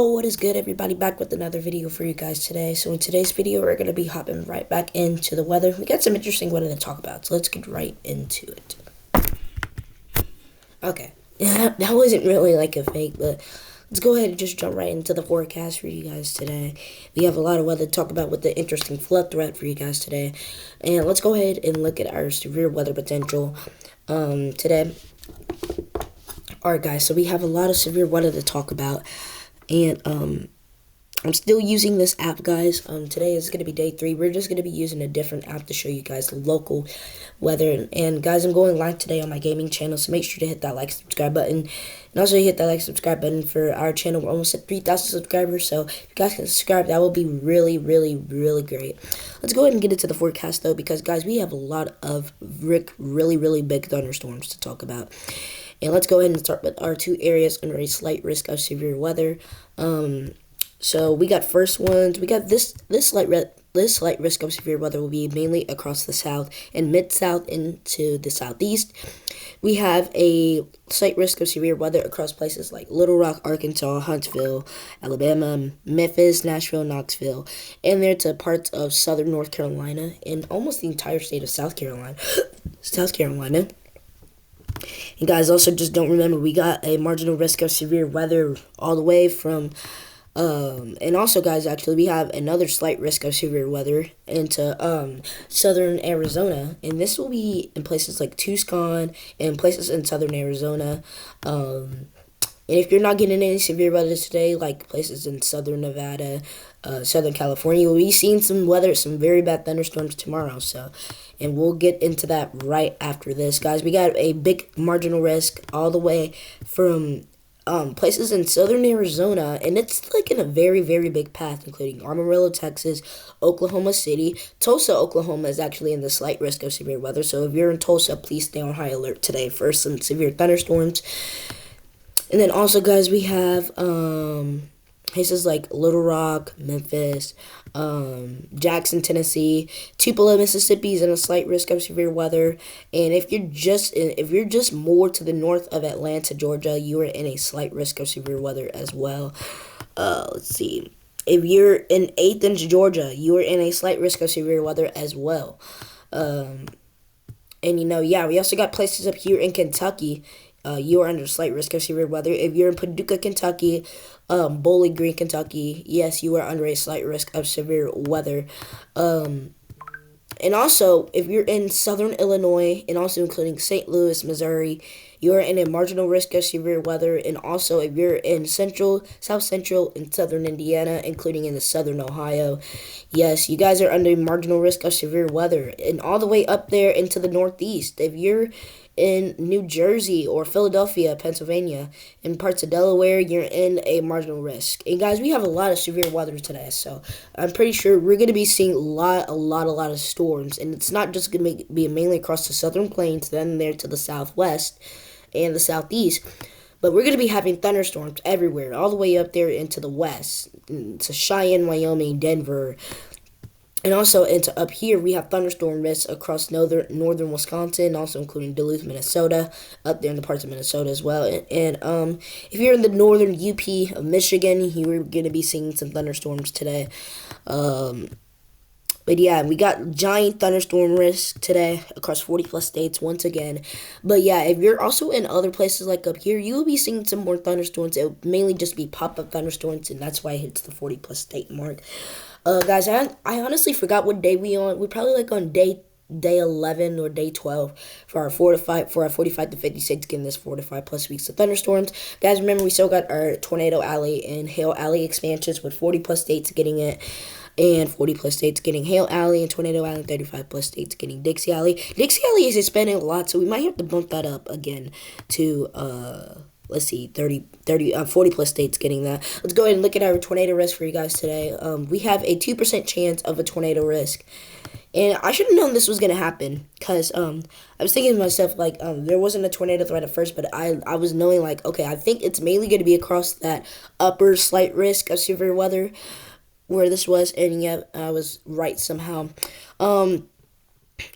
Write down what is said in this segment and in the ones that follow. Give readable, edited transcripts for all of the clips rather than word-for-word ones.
Yo, what is good, everybody? Back with another video for you guys today. So in today's video, we're going to be hopping right back into the weather. We got some interesting weather to talk about, so let's get right into it. Okay, yeah, that wasn't really like a fake, but let's go ahead and just jump right into the forecast for you guys today. We have a lot of weather to talk about with the interesting flood threat for you guys today. And let's go ahead and look at our severe weather potential today. Alright guys, so we have a lot of severe weather to talk about. And I'm still using this app, guys. Today is going to be day 3. We're just going to be using a different app to show you guys the local weather. And guys, I'm going live today on my gaming channel, so make sure to hit that like, subscribe button. And also hit that like, subscribe button for our channel. We're almost at 3,000 subscribers, so if you guys can subscribe, that will be really, really, really great. Let's go ahead and get into the forecast, though, because, guys, we have a lot of really, really big thunderstorms to talk about. And let's go ahead and start with our 2 areas under a slight risk of severe weather. So we got first ones. We got this slight risk of severe weather will be mainly across the south and mid-south into the southeast. We have a slight risk of severe weather across places like Little Rock, Arkansas, Huntsville, Alabama, Memphis, Nashville, Knoxville, and there to parts of southern North Carolina and almost the entire state of South Carolina. And guys, also just don't remember, we got a marginal risk of severe weather all the way from, and also guys, actually, we have another slight risk of severe weather into, southern Arizona. And this will be in places like Tucson and places in southern Arizona. And if you're not getting any severe weather today, like places in southern Nevada, southern California, we'll be seeing some weather, some very bad thunderstorms tomorrow. So, and we'll get into that right after this, guys. We got a big marginal risk all the way from places in southern Arizona, and it's like in a very, very big path, including Amarillo, Texas, Oklahoma City. Tulsa, Oklahoma is actually in the slight risk of severe weather. So if you're in Tulsa, please stay on high alert today for some severe thunderstorms. And then also, guys, we have places like Little Rock, Memphis, Jackson, Tennessee, Tupelo, Mississippi is in a slight risk of severe weather. And if you're just more to the north of Atlanta, Georgia, you are in a slight risk of severe weather as well. Let's see. If you're in Athens, Georgia, you are in a slight risk of severe weather as well. And we also got places up here in Kentucky. You are under slight risk of severe weather. If you're in Paducah, Kentucky, Bowling Green, Kentucky, yes, you are under a slight risk of severe weather. And also, if you're in southern Illinois, and also including St. Louis, Missouri, you are in a marginal risk of severe weather. And also, if you're in south central, and southern Indiana, including in the southern Ohio, yes, you guys are under marginal risk of severe weather. And all the way up there into the northeast, if you're in New Jersey or Philadelphia, Pennsylvania, and parts of Delaware, you're in a marginal risk. And guys, we have a lot of severe weather today, so I'm pretty sure we're going to be seeing a lot of storms. And it's not just going to be mainly across the southern plains, then there to the southwest and the southeast, but we're going to be having thunderstorms everywhere, all the way up there into the west, to Cheyenne, Wyoming, Denver. And also into up here, we have thunderstorm risks across northern Wisconsin, also including Duluth, Minnesota, up there in the parts of Minnesota as well. And if you're in the northern UP of Michigan, you're going to be seeing some thunderstorms today. But yeah, we got giant thunderstorm risk today across 40-plus states once again. But yeah, if you're also in other places like up here, you'll be seeing some more thunderstorms. It'll mainly just be pop-up thunderstorms, and that's why it hits the 40-plus state mark. Guys, I honestly forgot what day we on. We're probably like on day 11 or day 12 for our 45 to 56, getting this 4 to 5 plus weeks of thunderstorms. Guys, remember, we still got our Tornado Alley and Hail Alley expansions with 40-plus states getting it, and 40-plus states getting Hail Alley and Tornado Alley, 35-plus states getting Dixie Alley. Dixie Alley is expanding a lot, so we might have to bump that up again to, let's see, 40-plus states getting that. Let's go ahead and look at our tornado risk for you guys today. We have a 2% chance of a tornado risk. And I should have known this was going to happen, because I was thinking to myself, like, there wasn't a tornado threat at first, but I was knowing, like, okay, I think it's mainly going to be across that upper slight risk of severe weather where this was, and yeah, I was right somehow.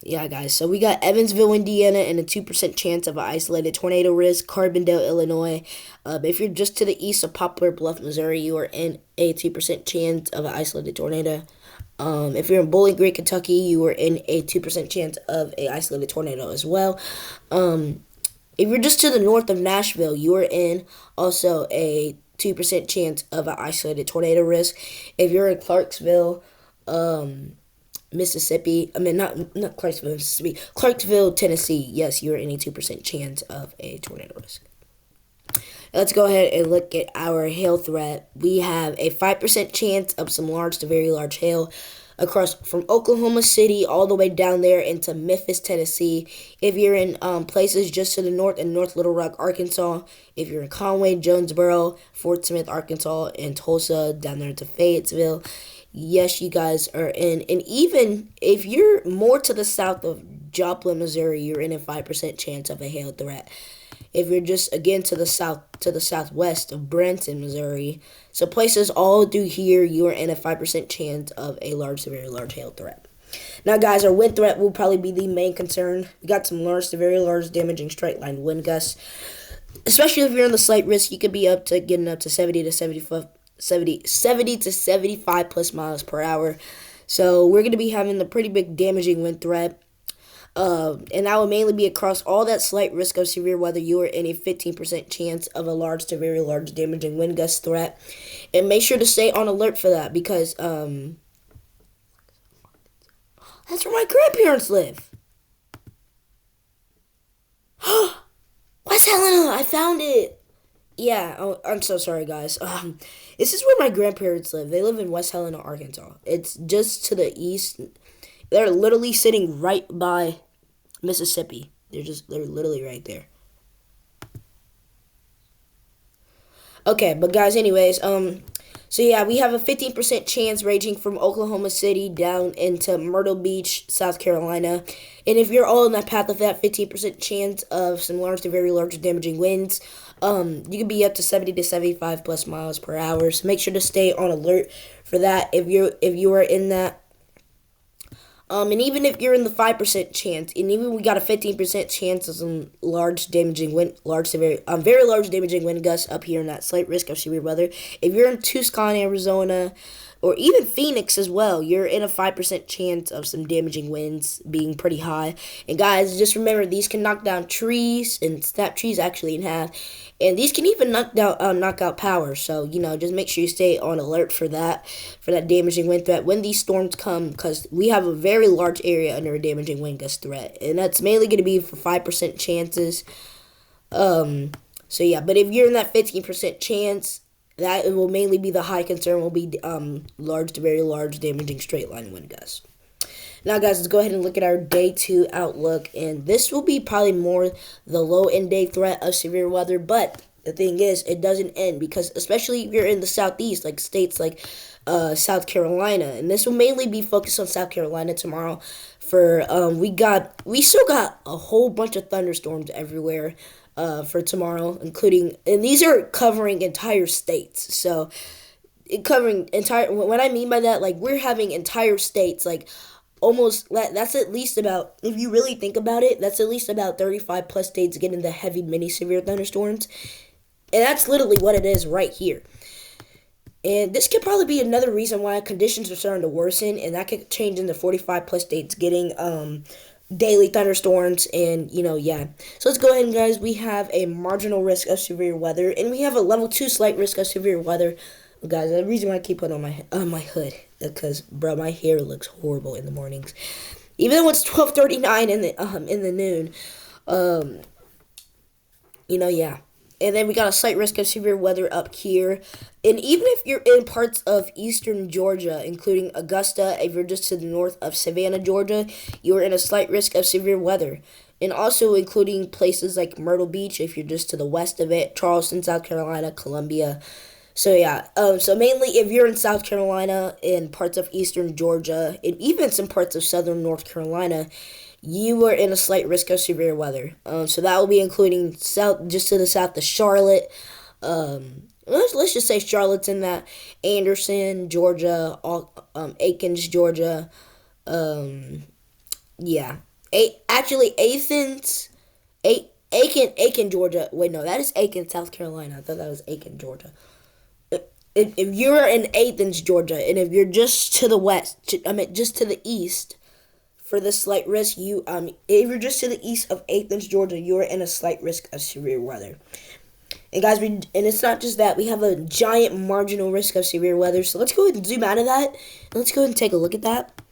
Yeah, guys. So we got Evansville, Indiana, and a 2% chance of an isolated tornado risk. Carbondale, Illinois. If you're just to the east of Poplar Bluff, Missouri, you are in a 2% chance of an isolated tornado. If you're in Bowling Green, Kentucky, you are in a 2% chance of a isolated tornado as well. If you're just to the north of Nashville, you are in also a 2% chance of an isolated tornado risk. If you're in Clarksville, Mississippi, I mean not Clarksville, Mississippi, Clarksville, Tennessee, yes, you're in a 2% chance of a tornado risk. Let's go ahead and look at our hail threat. We have a 5% chance of some large to very large hail across from Oklahoma City all the way down there into Memphis, Tennessee. If you're in places just to the north in North Little Rock, Arkansas, if you're in Conway, Jonesboro, Fort Smith, Arkansas, and Tulsa, down there to Fayetteville, yes, you guys are in. And even if you're more to the south of Joplin, Missouri, you're in a 5% chance of a hail threat. If you're just again to the southwest of Branson, Missouri, so places all through here, you are in a 5% chance of a large to very large hail threat. Now, guys, our wind threat will probably be the main concern. We got some large to very large damaging straight line wind gusts, especially if you're in the slight risk. You could be getting up to 70 to 75 plus miles per hour. So we're going to be having a pretty big damaging wind threat. And that will mainly be across all that slight risk of severe weather. You are in a 15% chance of a large to very large damaging wind gust threat. And make sure to stay on alert for that because that's where my grandparents live. West Helena, I found it. Yeah, oh, I'm so sorry, guys. This is where my grandparents live. They live in West Helena, Arkansas. It's just to the east. They're literally sitting right by Mississippi. They're literally right there. Okay, but guys, anyways, so yeah, we have a 15% chance ranging from Oklahoma City down into Myrtle Beach, South Carolina. And if you're all in that path of that 15% chance of some large to very large damaging winds, you can be up to 70 to 75 plus miles per hour. So make sure to stay on alert for that if you are in that. And even if you're in the 5% chance, and even we got a 15% chance of some large damaging wind, large to very large damaging wind gusts up here in that slight risk of severe weather. If you're in Tucson, Arizona, or even Phoenix as well, you're in a 5% chance of some damaging winds being pretty high. And guys, just remember, these can knock down trees and snap trees actually in half. And these can even knock out power. So, just make sure you stay on alert for that damaging wind threat when these storms come, because we have a very large area under a damaging wind gust threat. And that's mainly going to be for 5% chances. So, yeah, but if you're in that 15% chance, that will mainly be the high concern will be large to very large damaging straight line wind gusts. Now, guys, let's go ahead and look at our day 2 outlook, and this will be probably more the low end day threat of severe weather, but the thing is, it doesn't end because especially if you're in the southeast, like states like South Carolina, and this will mainly be focused on South Carolina tomorrow. For we still got a whole bunch of thunderstorms everywhere. For tomorrow, and these are covering entire states. So, covering entire. What I mean by that, like we're having entire states, like almost. That's at least about. If you really think about it, that's at least about 35 plus states getting the heavy, mini severe thunderstorms, and that's literally what it is right here. And this could probably be another reason why conditions are starting to worsen, and that could change into 45 plus states getting daily thunderstorms. And yeah, so let's go ahead, and guys, we have a marginal risk of severe weather, and we have a level 2 slight risk of severe weather. Guys, the reason why I keep putting on my hood is because, bro, my hair looks horrible in the mornings, even though it's 12:39 in the noon. Yeah. And then we got a slight risk of severe weather up here. And even if you're in parts of eastern Georgia, including Augusta, if you're just to the north of Savannah, Georgia, you are in a slight risk of severe weather. And also including places like Myrtle Beach, if you're just to the west of it, Charleston, South Carolina, Columbia. So yeah, so mainly if you're in South Carolina and parts of eastern Georgia, and even some parts of southern North Carolina, you are in a slight risk of severe weather. So that will be including just to the south of Charlotte. Let's just say Charlotte's in that. Anderson, Georgia, Aikens, Georgia, Yeah. Actually, Aiken, Georgia. Wait, no, that is Aiken, South Carolina. I thought that was Aiken, Georgia. If you're in Athens, Georgia, and if you're just to the west, I mean, just to the east, for the slight risk, if you're just to the east of Athens, Georgia, you are in a slight risk of severe weather. And guys, and it's not just that, we have a giant marginal risk of severe weather. So let's go ahead and zoom out of that, and let's go ahead and take a look at that.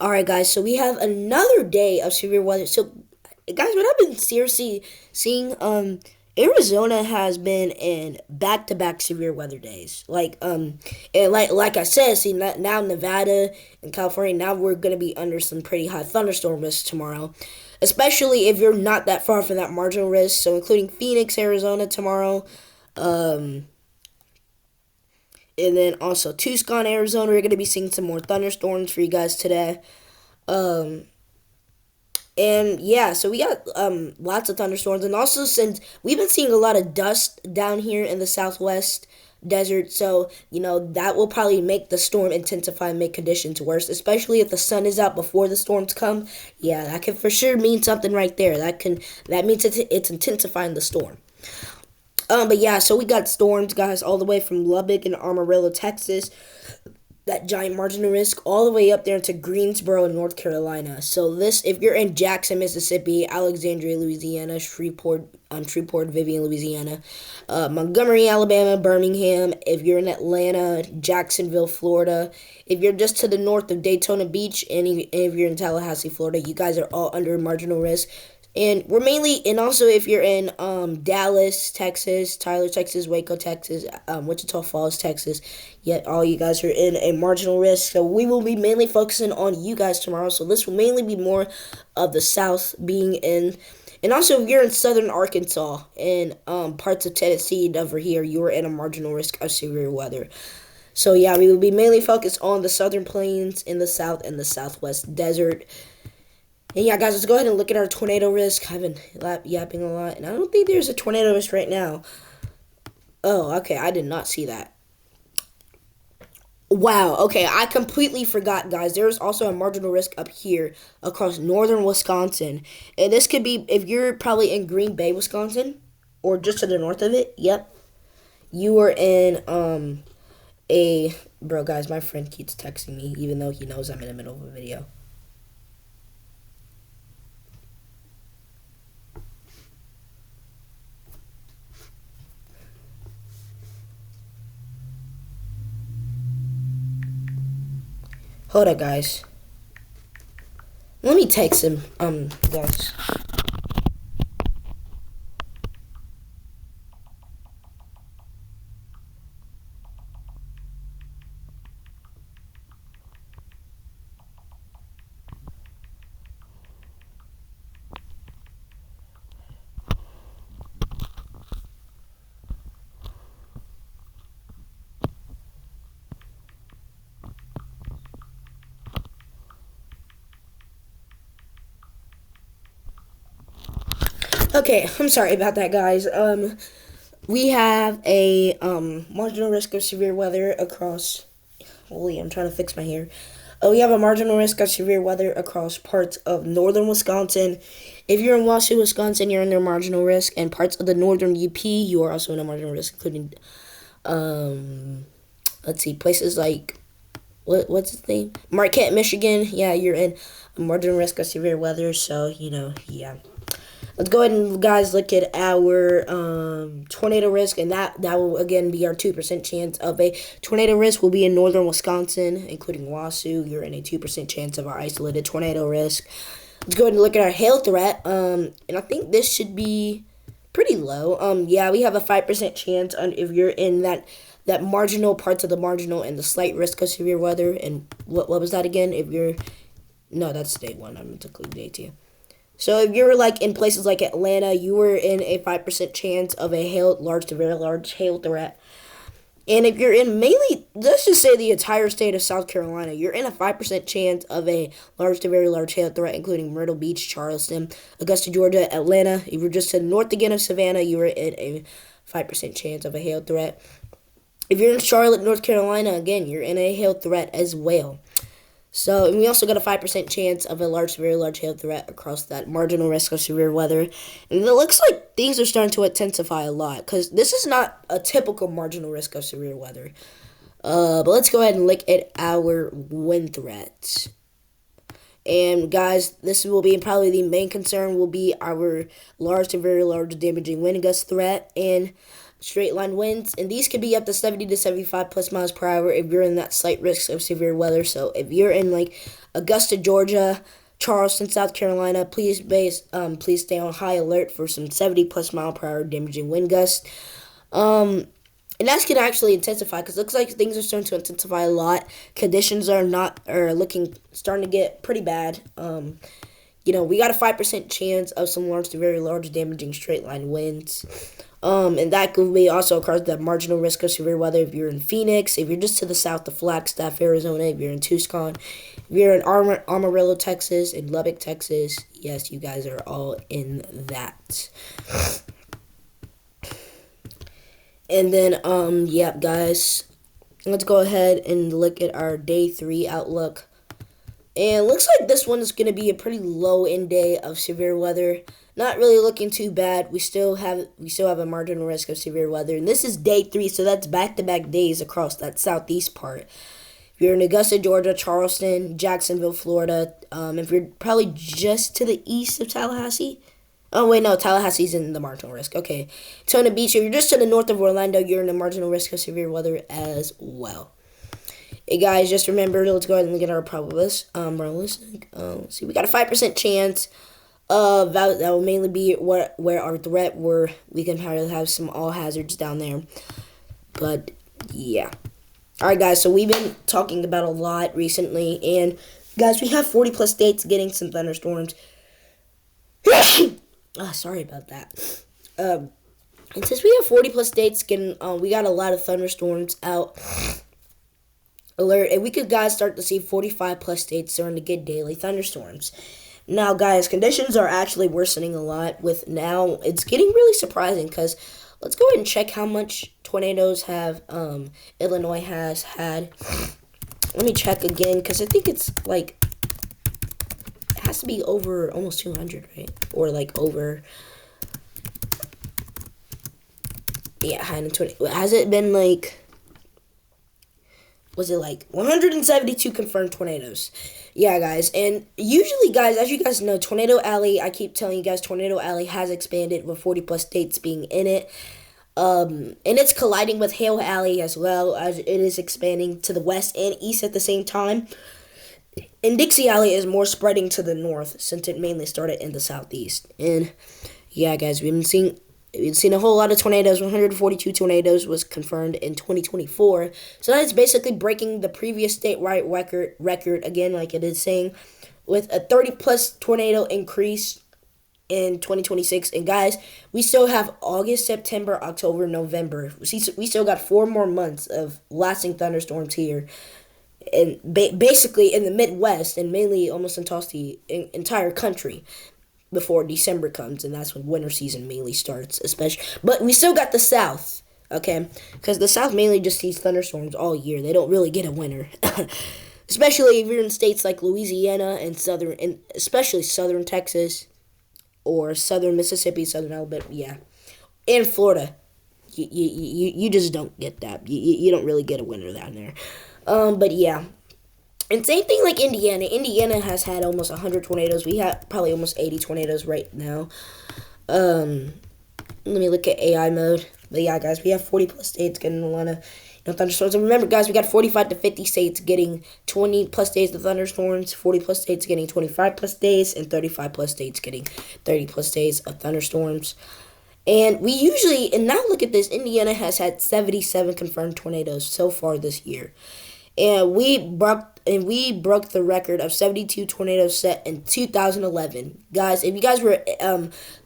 All right, guys. So we have another day of severe weather. So, guys, what I've been seriously seeing, Arizona has been in back-to-back severe weather days. And like I said, see now Nevada and California, now we're gonna be under some pretty high thunderstorm risk tomorrow, especially if you're not that far from that marginal risk. So, including Phoenix, Arizona tomorrow. Um, and then also Tucson, Arizona, we're going to be seeing some more thunderstorms for you guys today. Um, and yeah, so we got lots of thunderstorms. And also, since we've been seeing a lot of dust down here in the southwest desert, so, that will probably make the storm intensify and make conditions worse, especially if the sun is out before the storms come. Yeah, that can for sure mean something right there. That means it's intensifying the storm. But yeah, so we got storms, guys, all the way from Lubbock and Amarillo, Texas, that giant margin of risk, all the way up there into Greensboro, North Carolina. So if you're in Jackson, Mississippi, Alexandria, Louisiana, Shreveport, Vivian, Louisiana, Montgomery, Alabama, Birmingham. If you're in Atlanta, Jacksonville, Florida. If you're just to the north of Daytona Beach, and if you're in Tallahassee, Florida, you guys are all under marginal risk. And also if you're in Dallas, Texas, Tyler, Texas, Waco, Texas, Wichita Falls, Texas, yet all you guys are in a marginal risk. So we will be mainly focusing on you guys tomorrow. So this will mainly be more of the South being in. And also, if you're in southern Arkansas and parts of Tennessee and over here, you are in a marginal risk of severe weather. So yeah, we will be mainly focused on the southern plains in the south and the southwest desert. And yeah, guys, let's go ahead and look at our tornado risk. I've been yapping a lot, and I don't think there's a tornado risk right now. Oh, okay, I did not see that. Wow, okay, I completely forgot, guys. There's also a marginal risk up here across northern Wisconsin. And this could be, if you're probably in Green Bay, Wisconsin, or just to the north of it, yep. You are in, bro, guys, my friend keeps texting me, even though he knows I'm in the middle of a video. Hold up, guys. Let me text him, guys. Okay, I'm sorry about that, guys. We have a marginal risk of severe weather across. Holy, I'm trying to fix my hair. We have a marginal risk of severe weather across parts of northern Wisconsin. If you're in Wausau, Wisconsin, you're in their marginal risk, and parts of the northern UP, you are also in a marginal risk, including, let's see, places like what's its name? Marquette, Michigan. Yeah, you're in a marginal risk of severe weather. So yeah. Let's go ahead and, guys, look at our tornado risk, and that will, again, be our 2% chance of a tornado risk will be in northern Wisconsin, including Wausau. You're in a 2% chance of our isolated tornado risk. Let's go ahead and look at our hail threat, and I think this should be pretty low. Yeah, we have a 5% chance if you're in that marginal, parts of the marginal, and the slight risk of severe weather. And what was that again? No, that's day one. I meant to include day two. So if you're like in places like Atlanta, you were in a 5% chance of a large to very large hail threat. And if you're in mainly, let's just say the entire state of South Carolina, you're in a 5% chance of a large to very large hail threat, including Myrtle Beach, Charleston, Augusta, Georgia, Atlanta. If you're just to the north again of Savannah, you are in a 5% chance of a hail threat. If you're in Charlotte, North Carolina, again, you're in a hail threat as well. So, and we also got a 5% chance of a large to very large hail threat across that marginal risk of severe weather. And it looks like things are starting to intensify a lot because this is not a typical marginal risk of severe weather. But let's go ahead and look at our wind threats. And guys, this will be probably the main concern will be our large to very large damaging wind gust threat and straight line winds. And these could be up to 70 to 75 plus miles per hour if you're in that slight risk of severe weather. So if you're in like Augusta, Georgia, Charleston, South Carolina, please stay on high alert for some 70 plus mile per hour damaging wind gusts. And that's gonna actually intensify because it looks like things are starting to intensify a lot. Conditions are looking starting to get pretty bad. We got a 5% chance of some large to very large damaging straight line winds. And that could be also across the marginal risk of severe weather if you're in Phoenix, if you're just to the south of Flagstaff, Arizona, if you're in Tucson, if you're in Amarillo, Texas, in Lubbock, Texas. Yes, you guys are all in that. And then, guys, let's go ahead and look at our day 3 outlook. And it looks like this one is going to be a pretty low end day of severe weather. Not really looking too bad. We still have a marginal risk of severe weather. And this is day 3, so that's back-to-back days across that southeast part. If you're in Augusta, Georgia, Charleston, Jacksonville, Florida, if you're probably just to the east of Tallahassee. Oh, wait, no, Tallahassee's in the marginal risk. Okay. Daytona Beach, if you're just to the north of Orlando, you're in the marginal risk of severe weather as well. Hey, guys, just remember, let's go ahead and look at our probabilistic. Let's see, we got a 5% chance of that will mainly be where our threat, where we can have some all hazards down there. But, yeah. All right, guys, so we've been talking about a lot recently. And, guys, we have 40-plus states getting some thunderstorms. Sorry about that. And since we have 40 plus states getting, we got a lot of thunderstorms out alert, and we could guys start to see 45 plus states starting to get daily thunderstorms. Now, guys, conditions are actually worsening a lot. With now, it's getting really surprising because let's go ahead and check how much tornadoes have Illinois has had. Let me check again because I think it's like. Has to be over almost 200, right? Or like over, yeah, 120. Has it been like, was it like 172 confirmed tornadoes? Yeah, guys. And usually, guys, as you guys know, Tornado Alley, I keep telling you guys, Tornado Alley has expanded with 40 plus states being in it. And it's colliding with Hail Alley as well, as it is expanding to the west and east at the same time. And Dixie Alley is more spreading to the north since it mainly started in the southeast. And yeah, guys, we've seen a whole lot of tornadoes. 142 tornadoes was confirmed in 2024. So that's basically breaking the previous statewide record again, like it is saying, with a 30 plus tornado increase in 2026. And guys, we still have August, September, October, November. We still got 4 more months of lasting thunderstorms here. And basically in the Midwest and mainly almost across the entire country before December comes, and that's when winter season mainly starts, especially. But we still got the South, okay? Because the South mainly just sees thunderstorms all year. They don't really get a winter, especially if you're in states like Louisiana and especially southern Texas or southern Mississippi, southern Alabama, yeah, and Florida. You just don't get that. You don't really get a winter down there. But yeah. And same thing like Indiana. Indiana has had almost 100 tornadoes. We have probably almost 80 tornadoes right now. Let me look at AI mode. But yeah, guys, we have 40 plus states getting a lot of thunderstorms. And remember, guys, we got 45 to 50 states getting 20 plus days of thunderstorms, 40 plus states getting 25 plus days, and 35 plus states getting 30 plus days of thunderstorms. And now look at this, Indiana has had 77 confirmed tornadoes so far this year. And we broke the record of 72 tornadoes set in 2011. Guys, if you guys were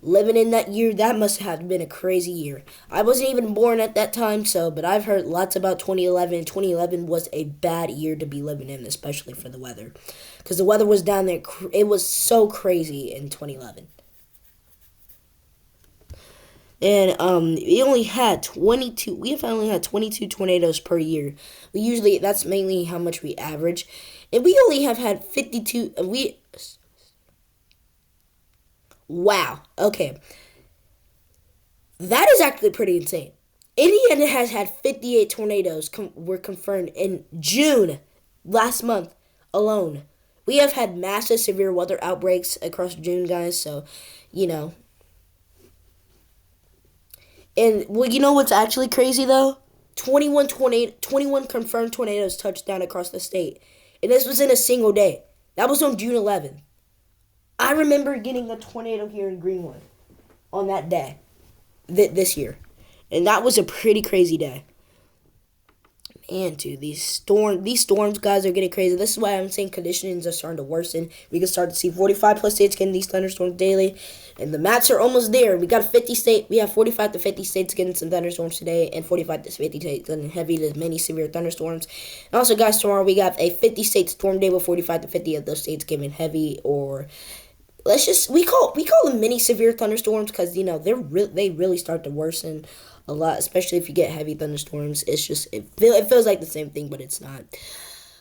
living in that year, that must have been a crazy year. I wasn't even born at that time, but I've heard lots about 2011. 2011 was a bad year to be living in, especially for the weather. Because the weather was down there, it was so crazy in 2011. And we only had 22. We have only had 22 tornadoes per year. We usually that's mainly how much we average, and we only have had 52. We wow. Okay, that is actually pretty insane. Indiana has had 58 tornadoes were confirmed in June last month alone. We have had massive severe weather outbreaks across June, guys. So, you know, and well, you know what's actually crazy though? 21 confirmed tornadoes touched down across the state. And this was in a single day. That was on June 11th. I remember getting a tornado here in Greenwood on that day this year. And that was a pretty crazy day. Man, dude, these storms, guys, are getting crazy. This is why I'm saying conditions are starting to worsen. We can start to see 45 plus states getting these thunderstorms daily, and the maps are almost there. We got 50 state. We have 45 to 50 states getting some thunderstorms today, and 45 to 50 states getting heavy to many severe thunderstorms. And also, guys, tomorrow we got a 50 state storm day with 45 to 50 of those states getting heavy or we call them mini severe thunderstorms because they really start to worsen a lot, especially if you get heavy thunderstorms. It's just it feels like the same thing, but it's not.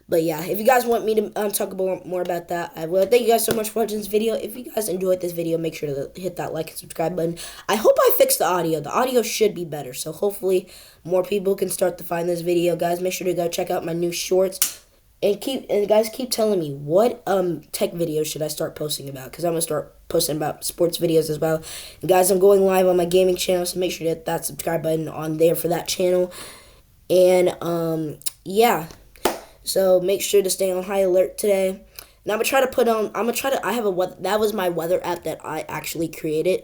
But yeah, if you guys want me to talk about more about that, I will. Thank you guys so much for watching this video. If you guys enjoyed this video, make sure to hit that like and subscribe button. I hope I fixed the audio. The audio should be better, so hopefully more people can start to find this video. Guys, make sure to go check out my new shorts. And guys, keep telling me what tech videos should I start posting about, because I'm gonna start posting about sports videos as well. And guys, I'm going live on my gaming channel, so make sure to hit that subscribe button on there for that channel. And yeah, so make sure to stay on high alert today. And I'm gonna try to I have that was my weather app that I actually created.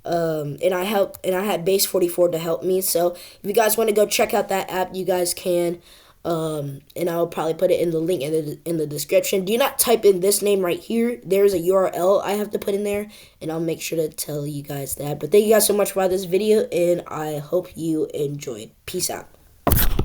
And I had Base 44 to help me. So if you guys want to go check out that app, you guys can. And I'll probably put it in the link in the description. Do not type in this name right here. There's a URL I have to put in there, and I'll make sure to tell you guys that. But thank you guys so much for this video, and I hope you enjoyed. Peace out.